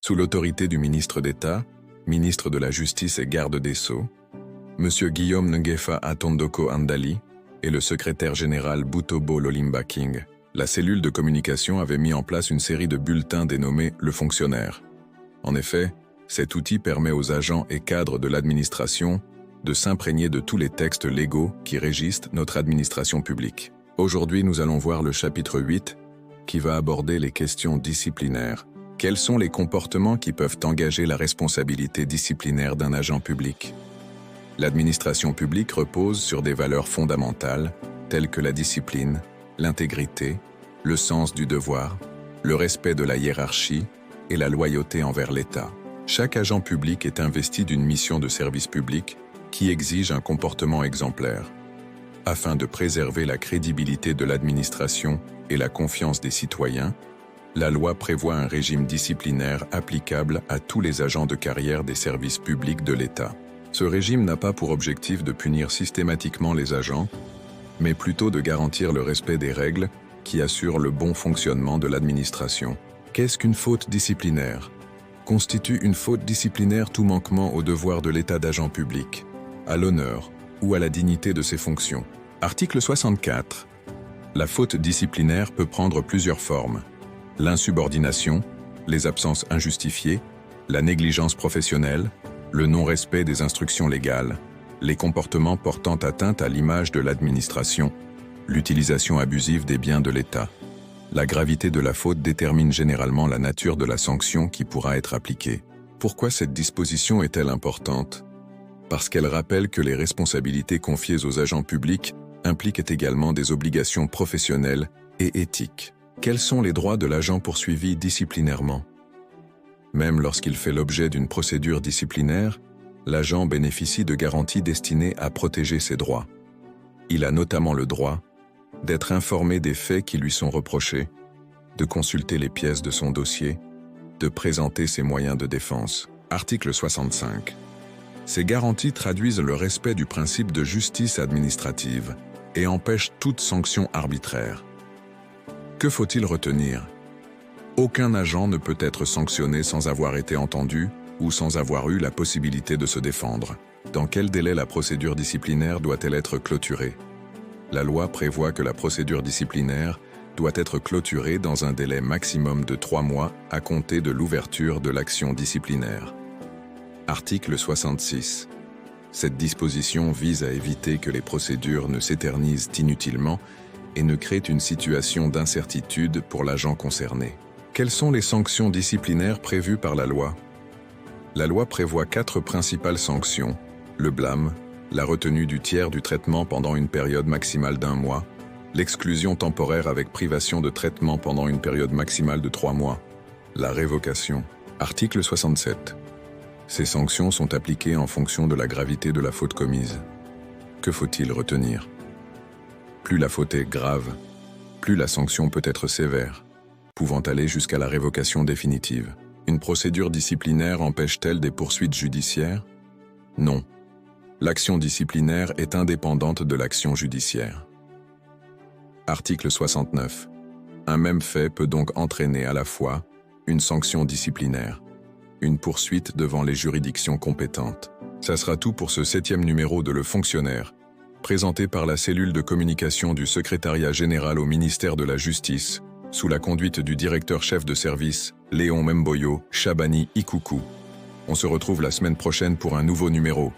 Sous l'autorité du ministre d'État, ministre de la Justice et garde des Sceaux, M. Guillaume Ngefa Atondoko Andali et le secrétaire général Butobo Lolimba King, la cellule de communication avait mis en place une série de bulletins dénommés « Le Fonctionnaire ». En effet, cet outil permet aux agents et cadres de l'administration de s'imprégner de tous les textes légaux qui régissent notre administration publique. Aujourd'hui, nous allons voir le chapitre 8 qui va aborder les questions disciplinaires. Quels sont les comportements qui peuvent engager la responsabilité disciplinaire d'un agent public? L'administration publique repose sur des valeurs fondamentales telles que la discipline, l'intégrité, le sens du devoir, le respect de la hiérarchie et la loyauté envers l'État. Chaque agent public est investi d'une mission de service public qui exige un comportement exemplaire. Afin de préserver la crédibilité de l'administration et la confiance des citoyens, la loi prévoit un régime disciplinaire applicable à tous les agents de carrière des services publics de l'État. Ce régime n'a pas pour objectif de punir systématiquement les agents, mais plutôt de garantir le respect des règles qui assurent le bon fonctionnement de l'administration. Qu'est-ce qu'une faute disciplinaire? Constitue une faute disciplinaire tout manquement au devoir de l'État d'agent public, à l'honneur ou à la dignité de ses fonctions. Article 64. La faute disciplinaire peut prendre plusieurs formes. L'insubordination, les absences injustifiées, la négligence professionnelle, le non-respect des instructions légales, les comportements portant atteinte à l'image de l'administration, l'utilisation abusive des biens de l'État. La gravité de la faute détermine généralement la nature de la sanction qui pourra être appliquée. Pourquoi cette disposition est-elle importante? Parce qu'elle rappelle que les responsabilités confiées aux agents publics impliquent également des obligations professionnelles et éthiques. Quels sont les droits de l'agent poursuivi disciplinairement? Même lorsqu'il fait l'objet d'une procédure disciplinaire, l'agent bénéficie de garanties destinées à protéger ses droits. Il a notamment le droit d'être informé des faits qui lui sont reprochés, de consulter les pièces de son dossier, de présenter ses moyens de défense. Article 65. Ces garanties traduisent le respect du principe de justice administrative et empêchent toute sanction arbitraire. Que faut-il retenir? Aucun agent ne peut être sanctionné sans avoir été entendu ou sans avoir eu la possibilité de se défendre. Dans quel délai la procédure disciplinaire doit-elle être clôturée? La loi prévoit que la procédure disciplinaire doit être clôturée dans un délai maximum de 3 mois à compter de l'ouverture de l'action disciplinaire. Article 66. Cette disposition vise à éviter que les procédures ne s'éternisent inutilement et ne créent une situation d'incertitude pour l'agent concerné. Quelles sont les sanctions disciplinaires prévues par la loi? La loi prévoit 4 principales sanctions: le blâme, la retenue du tiers du traitement pendant une période maximale d'1 mois, l'exclusion temporaire avec privation de traitement pendant une période maximale de 3 mois, la révocation. Article 67. Ces sanctions sont appliquées en fonction de la gravité de la faute commise. Que faut-il retenir? Plus la faute est grave, plus la sanction peut être sévère, pouvant aller jusqu'à la révocation définitive. Une procédure disciplinaire empêche-t-elle des poursuites judiciaires? Non. L'action disciplinaire est indépendante de l'action judiciaire. Article 69. Un même fait peut donc entraîner à la fois une sanction disciplinaire, une poursuite devant les juridictions compétentes. Ça sera tout pour ce 7e numéro de Le Fonctionnaire, présenté par la cellule de communication du Secrétariat général au ministère de la Justice, sous la conduite du directeur-chef de service, Léon Memboyo Chabani Ikuku. On se retrouve la semaine prochaine pour un nouveau numéro.